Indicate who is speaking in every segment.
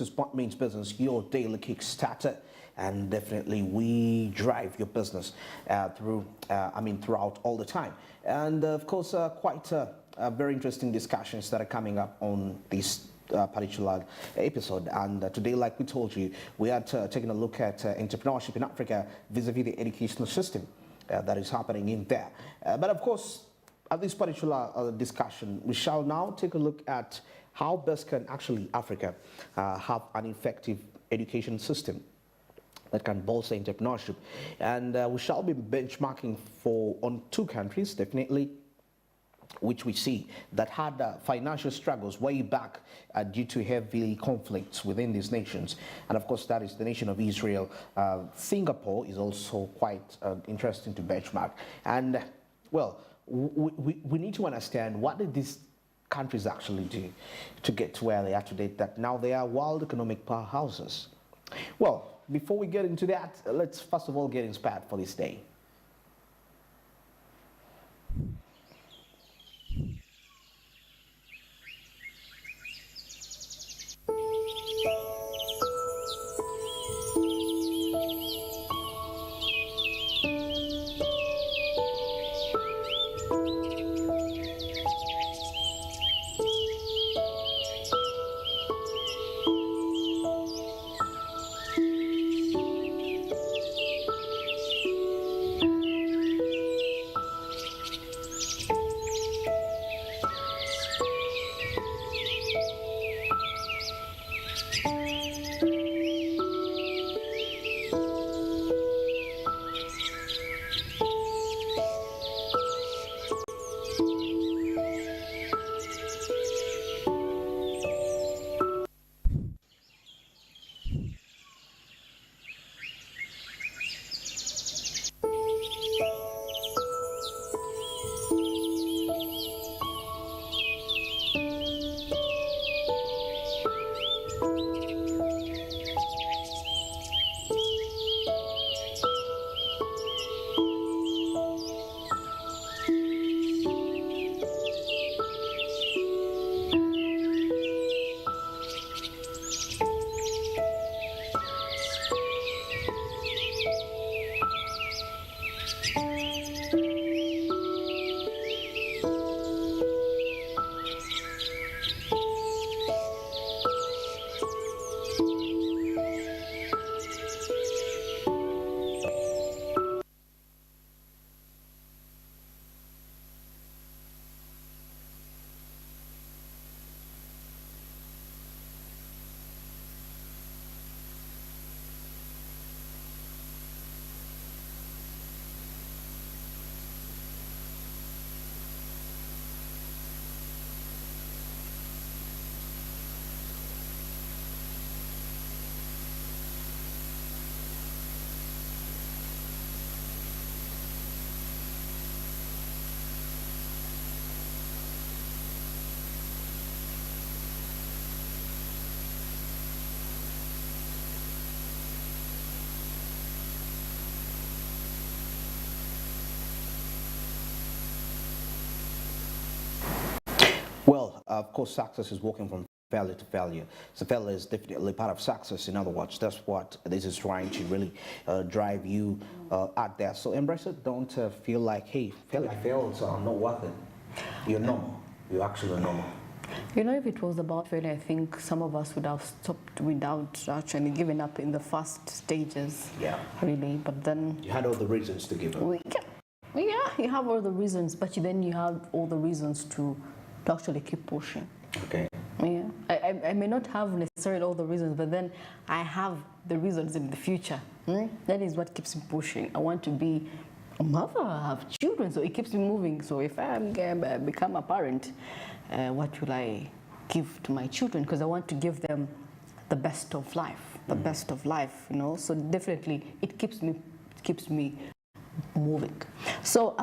Speaker 1: is what means business, your daily kickstarter, and definitely we drive your business throughout all the time. And of course, quite very interesting discussions that are coming up on this particular episode. And today, like we told you, we are taking a look at entrepreneurship in Africa vis-a-vis the educational system that is happening in there. But of course, at this particular discussion, we shall now take a look at how best can actually Africa have an effective education system that can bolster entrepreneurship. And we shall be benchmarking on two countries, definitely, which we see that had financial struggles way back due to heavy conflicts within these nations. And of course, that is the nation of Israel. Singapore is also quite interesting to benchmark. And well, we need to understand, what did these countries actually do to get to where they are today, that now they are world economic powerhouses? Well, before we get into that, let's first of all get inspired for this day. Well, of course, success is walking from failure to failure. So failure is definitely part of success. In other words, that's what this is trying to really drive you out there. So embrace it. Don't feel like, hey, failure, I failed, so I'm not worth it. You're normal. You're actually normal.
Speaker 2: You know, if it was about failure, I think some of us would have stopped without actually giving up in the first stages.
Speaker 1: Yeah.
Speaker 2: Really, but then...
Speaker 1: You had all the reasons to give up.
Speaker 2: Yeah, you have all the reasons, but then you have all the reasons to actually keep pushing.
Speaker 1: Okay.
Speaker 2: Yeah. I may not have necessarily all the reasons, but then I have the reasons in the future. That is what keeps me pushing. I want to be a mother, I have children, so it keeps me moving. So if I become a parent, what will I give to my children? Because I want to give them the best of life, you know. So definitely it keeps me moving. So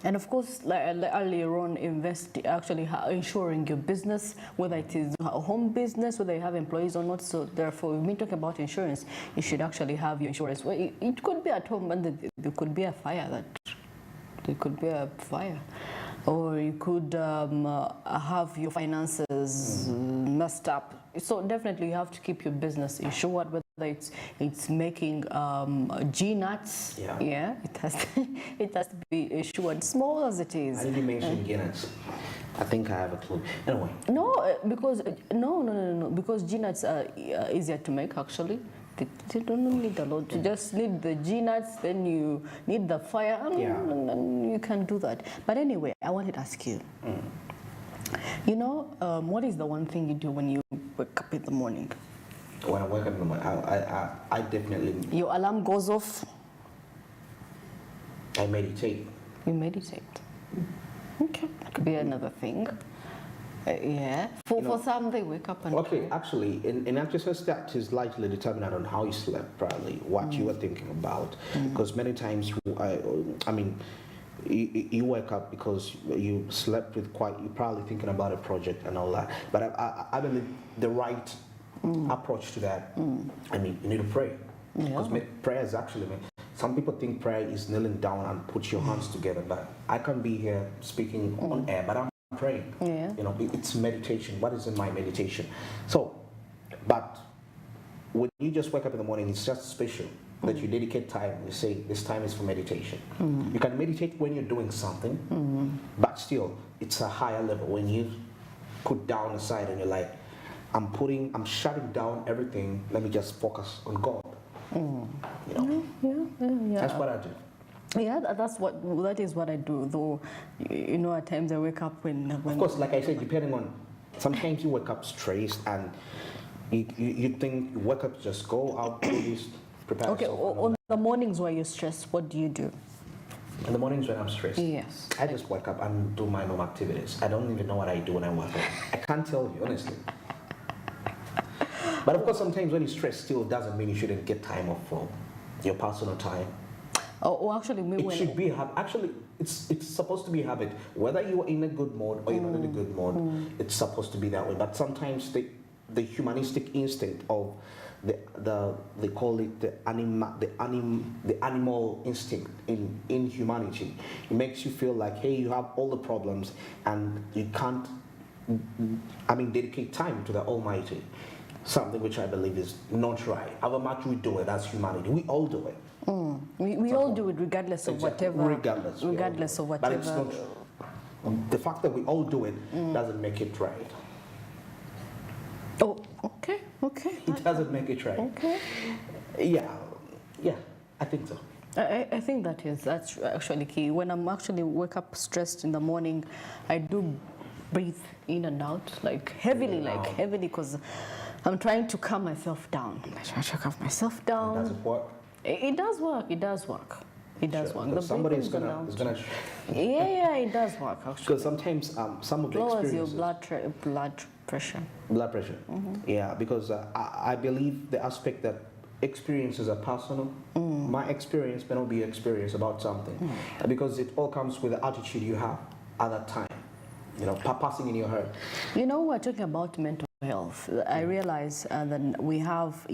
Speaker 2: and of course, like earlier on, ensuring your business, whether it is a home business, whether you have employees or not. So therefore, when we talk about insurance, you should actually have your insurance. Well, it could be at home, and there could be a fire. or you could have your finances messed up. So definitely you have to keep your business insured, whether it's making G nuts. Yeah, it has to be insured, small as it is.
Speaker 1: I didn't mention G nuts. I think I have a clue. Anyway.
Speaker 2: No, because no, because G nuts are easier to make actually. They don't need a lot. You just need the G nuts, then you need the fire, and you can do that. But anyway, I wanted to ask you. You know, what is the one thing you do when you wake up in the morning?
Speaker 1: When I wake up in the morning, I definitely.
Speaker 2: Your alarm goes off.
Speaker 1: I meditate.
Speaker 2: You meditate. Okay, that could be another thing. Yeah. For some, they wake up and.
Speaker 1: Okay, actually, in exercise, that is likely determined on how you slept, probably what you were thinking about. Because many times, I mean, you wake up because you slept with you're probably thinking about a project and all that. But I believe the right approach to that, I mean, you need to pray. Because prayer is actually, some people think prayer is kneeling down and put your hands together, but I can be here speaking on air, but I'm praying. You know, it's meditation. What is in my meditation? So, but when you just wake up in the morning, it's just special that you dedicate time. You say this time is for meditation. You can meditate when you're doing something, but still, it's a higher level when you put down aside and you're like, I'm shutting down everything. Let me just focus on God. You know, that's what I do.
Speaker 2: Yeah, that is what I do. Though, you know, at times I wake up when
Speaker 1: of course, like I said, depending on, sometimes you wake up stressed and you think you wake up, just go out, do this, prepare.
Speaker 2: Okay, on the mornings where you're stressed, what do you do?
Speaker 1: In the mornings when I'm stressed,
Speaker 2: yes,
Speaker 1: I just wake up and do my normal activities. I don't even know what I do when I wake up. I can't tell you honestly. But of course, sometimes when you're stressed, still doesn't mean you shouldn't get time off for your personal time.
Speaker 2: Oh, actually,
Speaker 1: it should be actually it's supposed to be a habit. Whether you're in a good mode or you're not in a good mode, it's supposed to be that way. But sometimes the humanistic instinct of they call it the animal instinct in humanity. It makes you feel like, hey, you have all the problems and you can't, dedicate time to the Almighty. Something which I believe is not right. However much we do it as humanity, we all do it.
Speaker 2: We all do it regardless of whatever. Regardless of whatever.
Speaker 1: But it's not. The fact that we all do it doesn't make it right.
Speaker 2: Oh, okay.
Speaker 1: It doesn't make it right.
Speaker 2: Okay.
Speaker 1: Yeah, I think so.
Speaker 2: I think that's actually key. When I'm actually wake up stressed in the morning, I do breathe in and out heavily, because I'm trying to calm myself down. I try to calm myself down.
Speaker 1: Does it work?
Speaker 2: It does work. It does work.
Speaker 1: Somebody is gonna.
Speaker 2: Yeah, it does work actually.
Speaker 1: Because sometimes some of the
Speaker 2: lowers
Speaker 1: experiences.
Speaker 2: your blood pressure.
Speaker 1: Blood pressure. Yeah, because I believe the aspect that experiences are personal. My experience may not be your experience about something, because it all comes with the attitude you have at that time. You know, passing in your head.
Speaker 2: You know, we're talking about mental health. I realize that we have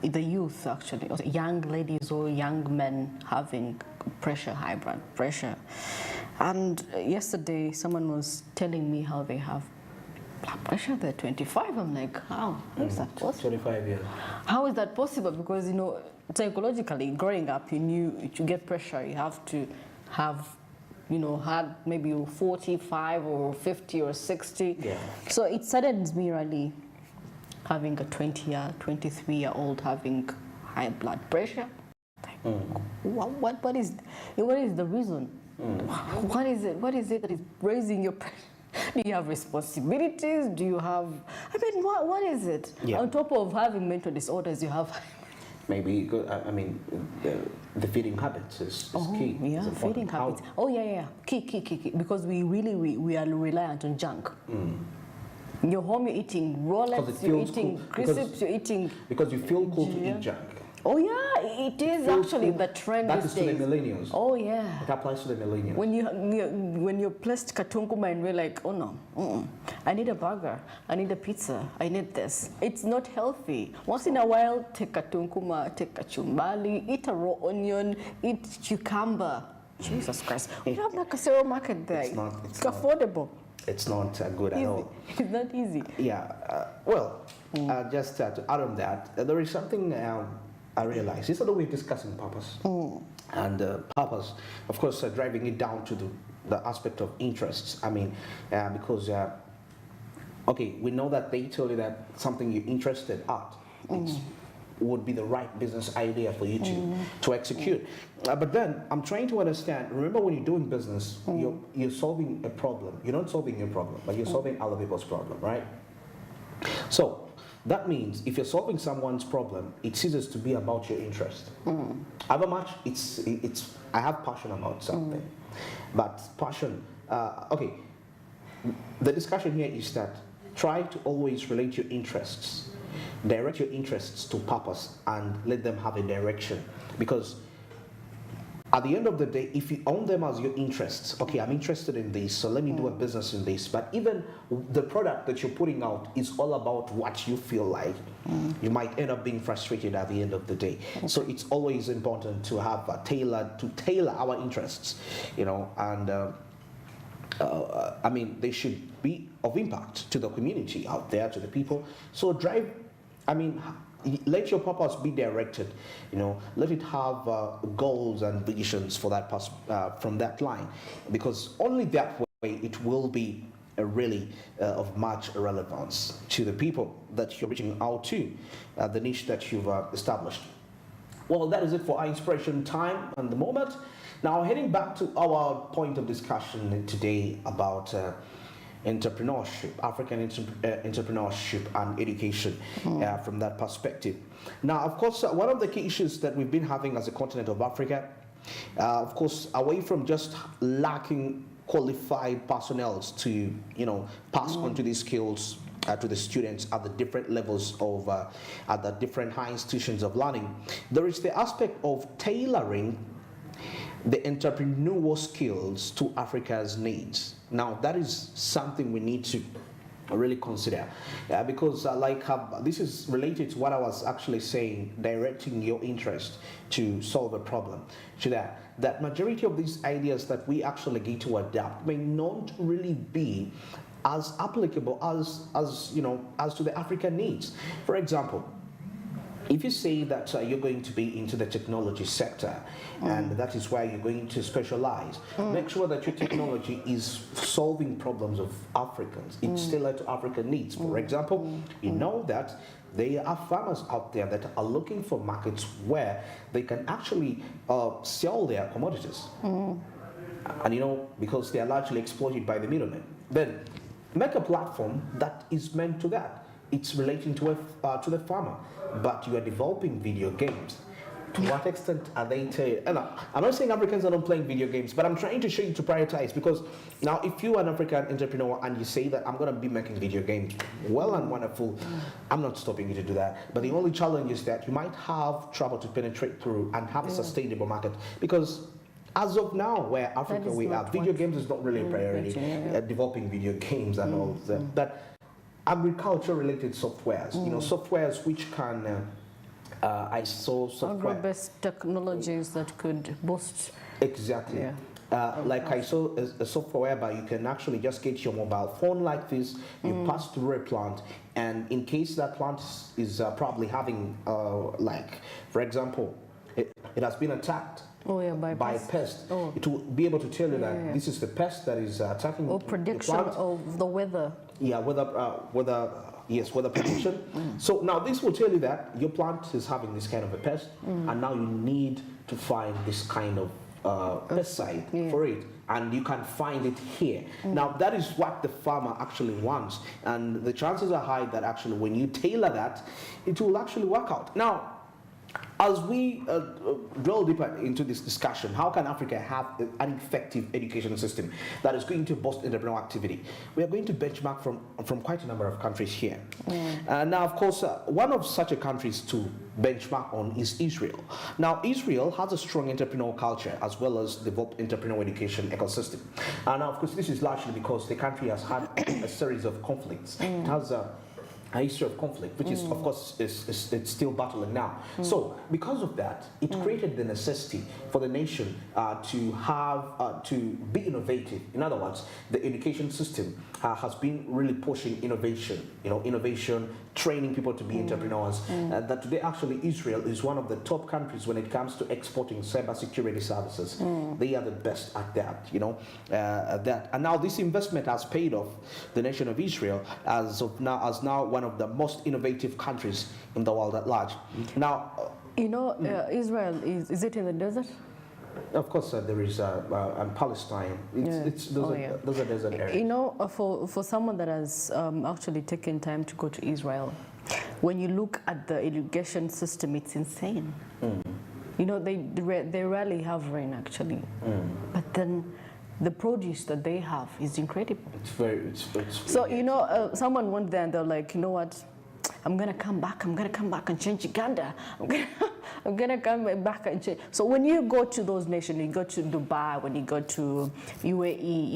Speaker 2: the youth actually, young ladies or young men having high blood pressure. And yesterday, someone was telling me how they have blood pressure. They're 25. I'm like, how is that possible?
Speaker 1: 25 years.
Speaker 2: How is that possible? Because, you know, psychologically, growing up, you knew to get pressure, you have to have, you know, had maybe 45 or 50 or 60.
Speaker 1: Yeah.
Speaker 2: So it saddens me really, having a 23-year-old having high blood pressure. What is the reason? What is it that is raising your pressure? Do you have responsibilities? Do you have, what is it?
Speaker 1: Yeah.
Speaker 2: On top of having mental disorders, you have...
Speaker 1: Maybe, the feeding habits is key.
Speaker 2: Yeah, feeding habits. Key. Because we are reliant on junk. You're home, you're eating Rolex, you're eating crisps, you're eating...
Speaker 1: Because you feel cool to eat junk.
Speaker 2: Oh yeah, it is actually the trend
Speaker 1: that
Speaker 2: these
Speaker 1: is to
Speaker 2: days.
Speaker 1: the millennials.
Speaker 2: Oh yeah.
Speaker 1: It applies to the millennials.
Speaker 2: When you're placed katunguma and we're like, oh no, I need a burger, I need a pizza, I need this. It's not healthy. Once in a while, take katunguma, take kachumbali, eat a raw onion, eat cucumber. Jesus Christ. We have like a cereal market there.
Speaker 1: It's not.
Speaker 2: It's affordable.
Speaker 1: It's not good at all.
Speaker 2: It's not easy.
Speaker 1: Yeah. Just to add on that, there is something I realized. It's although we're discussing purpose, and purpose, of course, driving it down to the aspect of interests. I mean, because okay, we know that they told you that something you're interested at, it would be the right business idea for you to execute. But then I'm trying to understand. Remember, when you're doing business, you're solving a problem. You're not solving your problem, but you're solving other people's problem, right? So that means if you're solving someone's problem, it ceases to be about your interest. However much it's I have passion about something, but passion. Okay, the discussion here is that try to always relate your interests, direct your interests to purpose, and let them have a direction. Because at the end of the day, if you own them as your interests, okay, I'm interested in this, so let me do a business in this. But even the product that you're putting out is all about what you feel like. You might end up being frustrated at the end of the day. So it's always important to have to tailor our interests, you know, and I mean, they should be of impact to the community out there, to the people. So let your purpose be directed, you know, let it have goals and visions for that from that line, because only that way it will be really of much relevance to the people that you're reaching out to, the niche that you've established. Well, that is it for our inspiration time and the moment. Now, heading back to our point of discussion today about entrepreneurship, African entrepreneurship and education from that perspective. Now, of course, one of the key issues that we've been having as a continent of Africa, of course, away from just lacking qualified personnel to, you know, pass on to these skills to the students at the different levels of, at the different high institutions of learning, there is the aspect of tailoring the entrepreneurial skills to Africa's needs. Now, that is something we need to really consider, because this is related to what I was actually saying, directing your interest to solve a problem. To that majority of these ideas that we actually get to adapt may not really be as applicable as you know, as to the African needs. For example, if you say that you're going to be into the technology sector and that is where you're going to specialize, make sure that your technology is solving problems of Africans. It's tailored to African needs. For example, you know that there are farmers out there that are looking for markets where they can actually sell their commodities. And you know, because they are largely exploited by the middlemen. Then make a platform that is meant to that. It's relating to the farmer, but you are developing video games. To what extent are they and I'm not saying Africans are not playing video games, but I'm trying to show you to prioritize, because now if you're an African entrepreneur and you say that I'm going to be making video games, well and wonderful, I'm not stopping you to do that. But the only challenge is that you might have trouble to penetrate through and have a sustainable market, because as of now, where Africa we are, video games is not really a priority. Developing video games and all that. But agriculture-related softwares, you know, softwares which can I saw software.
Speaker 2: Agro-based technologies that could boost. Exactly.
Speaker 1: Like I saw a software whereby you can actually just get your mobile phone like this, you pass through a plant, and in case that plant is probably having, like, for example, it has been attacked by a pest. It will be able to tell you that this is the pest that is attacking
Speaker 2: or prediction the plant. Of the weather. Yeah,
Speaker 1: weather prediction. So now this will tell you that your plant is having this kind of a pest, and now you need to find this kind of pesticide for it, and you can find it here. Now that is what the farmer actually wants, and the chances are high that actually when you tailor that, it will actually work out. Now, as we drill deeper into this discussion, how can Africa have an effective education system that is going to boost entrepreneurial activity? We are going to benchmark from quite a number of countries here. Now, of course, one of such a countries to benchmark on is Israel. Now, Israel has a strong entrepreneurial culture as well as developed entrepreneurial education ecosystem. And now, of course, this is largely because the country has had a series of conflicts. It has a history of conflict, which is, of course, it's still battling now. So, because of that, it created the necessity for the nation to have to be innovative. In other words, the education system has been really pushing innovation. Innovation, training people to be entrepreneurs. That today, actually, Israel is one of the top countries when it comes to exporting cybersecurity services. They are the best at that. And now this investment has paid off the nation of Israel as now one of the most innovative countries in the world at large. Now,
Speaker 2: Israel is it in the desert?
Speaker 1: of course, there is Palestine. Those are desert areas.
Speaker 2: For someone that has actually taken time to go to Israel, when you look at the irrigation system, it's insane. They rarely have rain actually, but then the produce that they have is incredible. So someone went there and they're like, you know what, I'm gonna come back and change Uganda. I'm gonna come back and change. So when you go to those nations, you go to Dubai, when you go to UAE,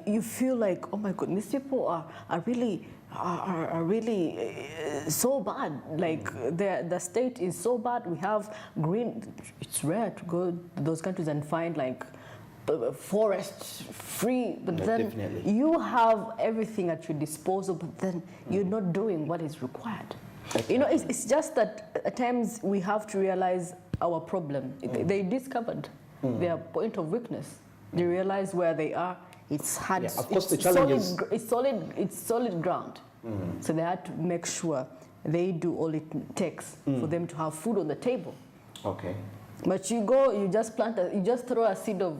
Speaker 2: you feel like, oh my God, these people are really so bad. Like the state is so bad. We have green. It's rare to go to those countries and find like forests free, but then
Speaker 1: definitely.
Speaker 2: You have everything at your disposal, but then you're not doing what is required. It's just that at times we have to realize our problem. They discovered their point of weakness. They realize where they are. It's hard.
Speaker 1: Yeah, of course, the challenge is
Speaker 2: it's solid ground. So they had to make sure they do all it takes for them to have food on the table.
Speaker 1: Okay.
Speaker 2: But you just throw a seed of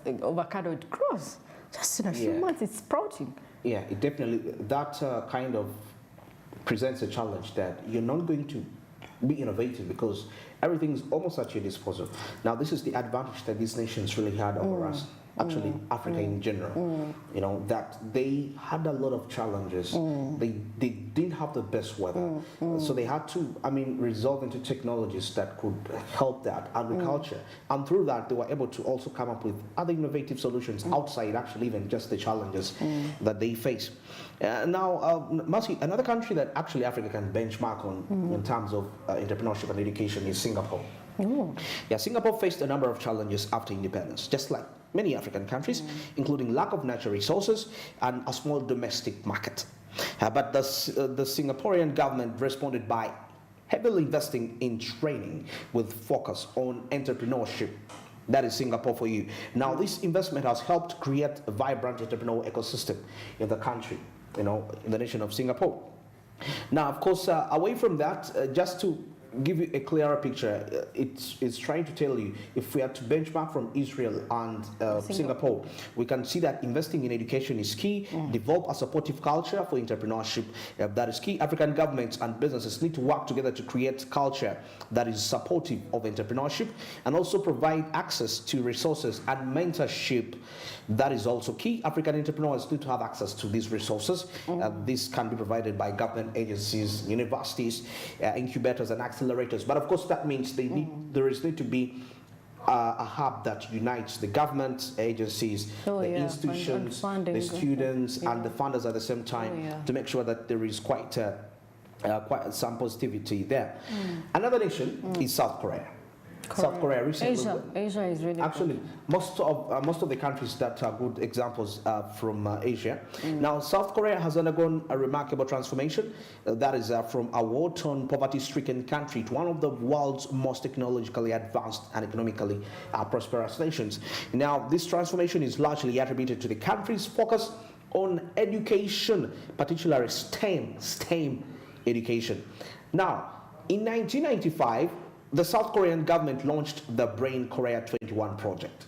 Speaker 2: avocado, it grows. Just in a few months, it's sprouting.
Speaker 1: Yeah, it definitely, that kind of presents a challenge that you're not going to be innovative because everything is almost at your disposal. Now, this is the advantage that these nations really had over us. Actually, Africa in general, that they had a lot of challenges. They didn't have the best weather, so they had to, resolve into technologies that could help that agriculture, and through that they were able to also come up with other innovative solutions outside actually even just the challenges that they face. Now, Mercy, another country that actually Africa can benchmark on in terms of entrepreneurship and education is Singapore. Yeah, Singapore faced a number of challenges after independence, just like many African countries, including lack of natural resources and a small domestic market. But the Singaporean government responded by heavily investing in training with focus on entrepreneurship. That is Singapore for you. Now, this investment has helped create a vibrant entrepreneurial ecosystem in the country, in the nation of Singapore. Now, of course, away from that, just to give you a clearer picture, it's trying to tell you, if we are to benchmark from Israel and Singapore, we can see that investing in education is key, develop a supportive culture for entrepreneurship, that is key. African governments and businesses need to work together to create culture that is supportive of entrepreneurship, and also provide access to resources and mentorship. That is also key. African entrepreneurs need to have access to these resources. This can be provided by government agencies, universities, incubators and accelerators. But of course, that means there need to be a hub that unites the government agencies, the institutions, the students, and the funders at the same time to make sure that there is quite some positivity there. Another nation is South Korea. South Korea recently.
Speaker 2: Asia is really
Speaker 1: actually good. Most of the countries that are good examples from Asia. Now, South Korea has undergone a remarkable transformation. That is from a war-torn, poverty-stricken country to one of the world's most technologically advanced and economically prosperous nations. Now, this transformation is largely attributed to the country's focus on education, particularly STEM education. Now, in 1995. The South Korean government launched the Brain Korea 21 project.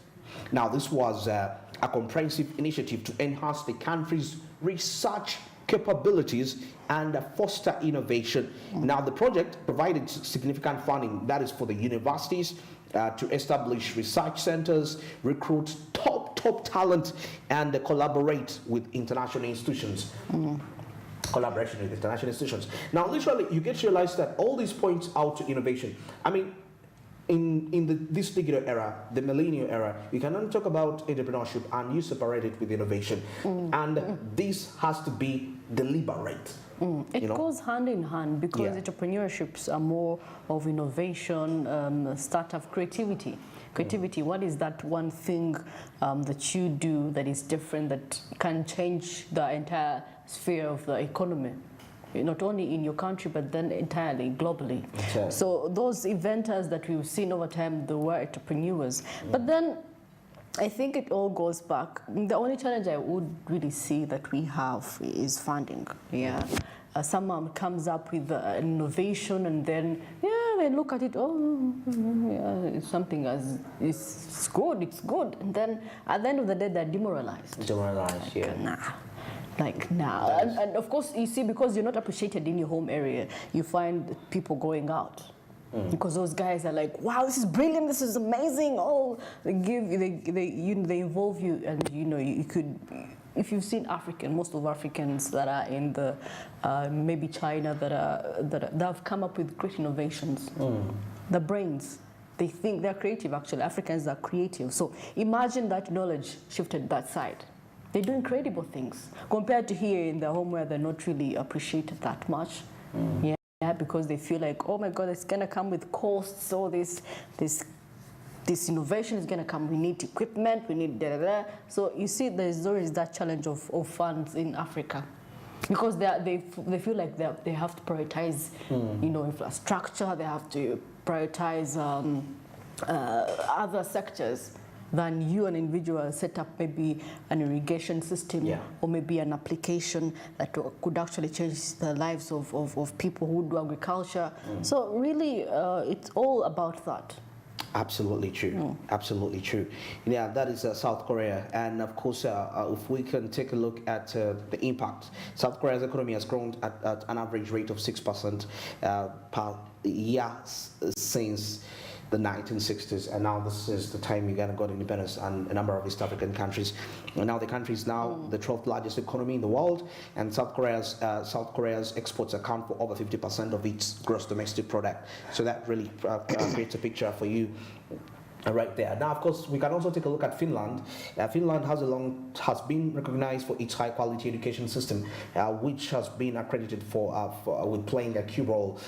Speaker 1: Now, this was a comprehensive initiative to enhance the country's research capabilities and foster innovation. Now, the project provided significant funding, that is for the universities, to establish research centers, recruit top talent, and collaborate with international institutions. Collaboration with international institutions. Now, literally, you get to realize that all these points out to innovation. In this digital era, the millennial era, you can only talk about entrepreneurship and you separate it with innovation. And this has to be deliberate.
Speaker 2: It goes hand in hand because entrepreneurships are more of innovation, startup creativity. Creativity, what is that one thing that you do that is different, that can change the entire sphere of the economy? Not only in your country, but then entirely globally. Okay. So those inventors that we've seen over time, they were entrepreneurs. But then I think it all goes back. The only challenge I would really see that we have is funding. Someone comes up with an innovation and then, they look at it, it's something as, it's good. And then at the end of the day, they're demoralized. Nah. And of course, you see, because you're not appreciated in your home area, you find people going out. Because those guys are like, wow, this is brilliant, this is amazing. Oh, they involve you, and you could, if you've seen most of Africans that are in the maybe China that have come up with great innovations. The brains, they think they're creative. Actually, Africans are creative. So imagine that knowledge shifted that side. They're doing incredible things compared to here in the home where they're not really appreciated that much. Because they feel like, oh my God, it's gonna come with costs. So this innovation is gonna come. We need equipment. We need da. So you see, there's always that challenge of funds in Africa, because they feel like they have to prioritize, infrastructure. They have to prioritize other sectors than you, an individual, set up maybe an irrigation system or maybe an application that could actually change the lives of people who do agriculture. So really, it's all about that.
Speaker 1: Absolutely true. Absolutely true. Yeah, that is South Korea. And of course, if we can take a look at the impact, South Korea's economy has grown at an average rate of 6% per year since the 1960s, and now this is the time Uganda got independence, and a number of East African countries. And now the country is now the 12th largest economy in the world, and South Korea's exports account for over 50% of its gross domestic product. So that really creates a picture for you right there. Now, of course, we can also take a look at Finland. Finland has been recognized for its high-quality education system, which has been accredited with playing a key role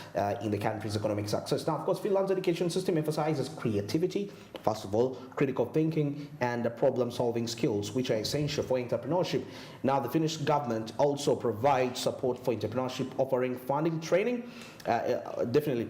Speaker 1: in the country's economic success. Now, of course, Finland's education system emphasizes creativity, first of all, critical thinking, and problem-solving skills, which are essential for entrepreneurship. Now, the Finnish government also provides support for entrepreneurship, offering funding, training, definitely.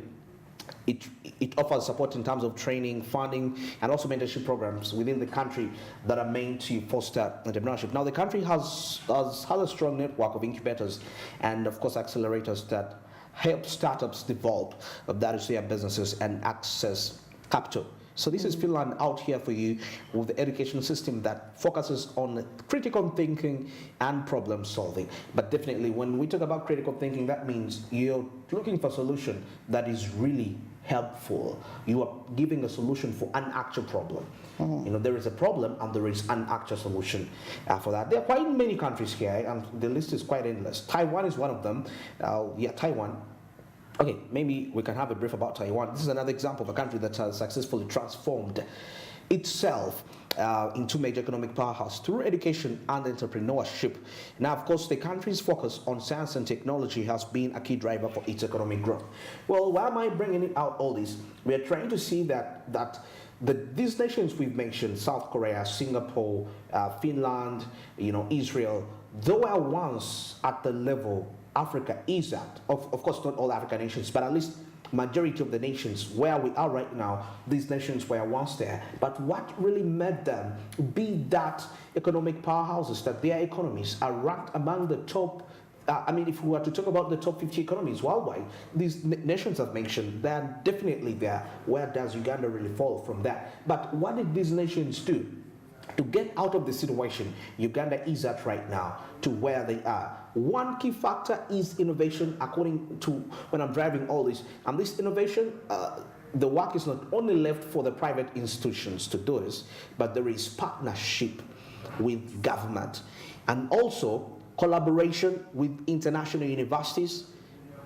Speaker 1: It offers support in terms of training, funding, and also mentorship programs within the country that are meant to foster entrepreneurship. Now, the country has a strong network of incubators and, of course, accelerators that help startups develop, that is, their businesses and access capital. So this is Finland out here for you with the education system that focuses on critical thinking and problem solving. But definitely, when we talk about critical thinking, that means you're looking for a solution that is really helpful. You are giving a solution for an actual problem. There is a problem and there is an actual solution for that. There are quite many countries here, and the list is quite endless. Taiwan is one of them. Taiwan. Okay, maybe we can have a brief about Taiwan. This is another example of a country that has successfully transformed itself into major economic powerhouse through education and entrepreneurship. Now, of course, the country's focus on science and technology has been a key driver for its economic growth. Well, why am I bringing out all this? We are trying to see that these nations we've mentioned, South Korea, Singapore, Finland, Israel, they were once at the level Africa is at. Of course, not all African nations, but at least majority of the nations where we are right now, these nations were once there. But what really made them be that economic powerhouses, that their economies are ranked among the top, if we were to talk about the top 50 economies worldwide, these nations I've mentioned, they're definitely there. Where does Uganda really fall from that? But what did these nations do to get out of the situation Uganda is at right now to where they are? One key factor is innovation, according to when I'm driving all this. And this innovation, the work is not only left for the private institutions to do this, but there is partnership with government and also collaboration with international universities.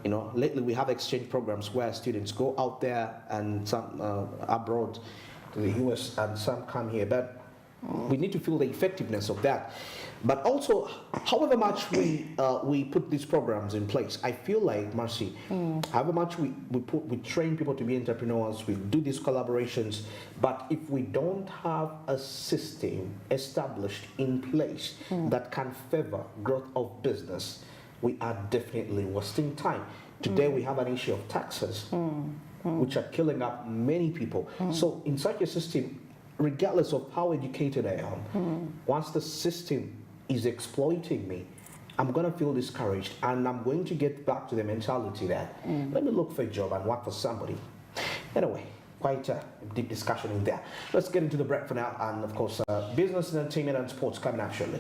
Speaker 1: Lately we have exchange programs where students go out there and some abroad to the US and some come here. But We need to feel the effectiveness of that. But also, however much we put these programs in place, I feel like, Marcy, however much we train people to be entrepreneurs, we do these collaborations, but if we don't have a system established in place that can favor growth of business, we are definitely wasting time. Today we have an issue of taxes, which are killing up many people. So in such a system, regardless of how educated I am, once the system is exploiting me, I'm going to feel discouraged, and I'm going to get back to the mentality that let me look for a job and work for somebody. Anyway, quite a deep discussion in there. Let's get into the break for now, and of course, business, entertainment, and sports coming up shortly.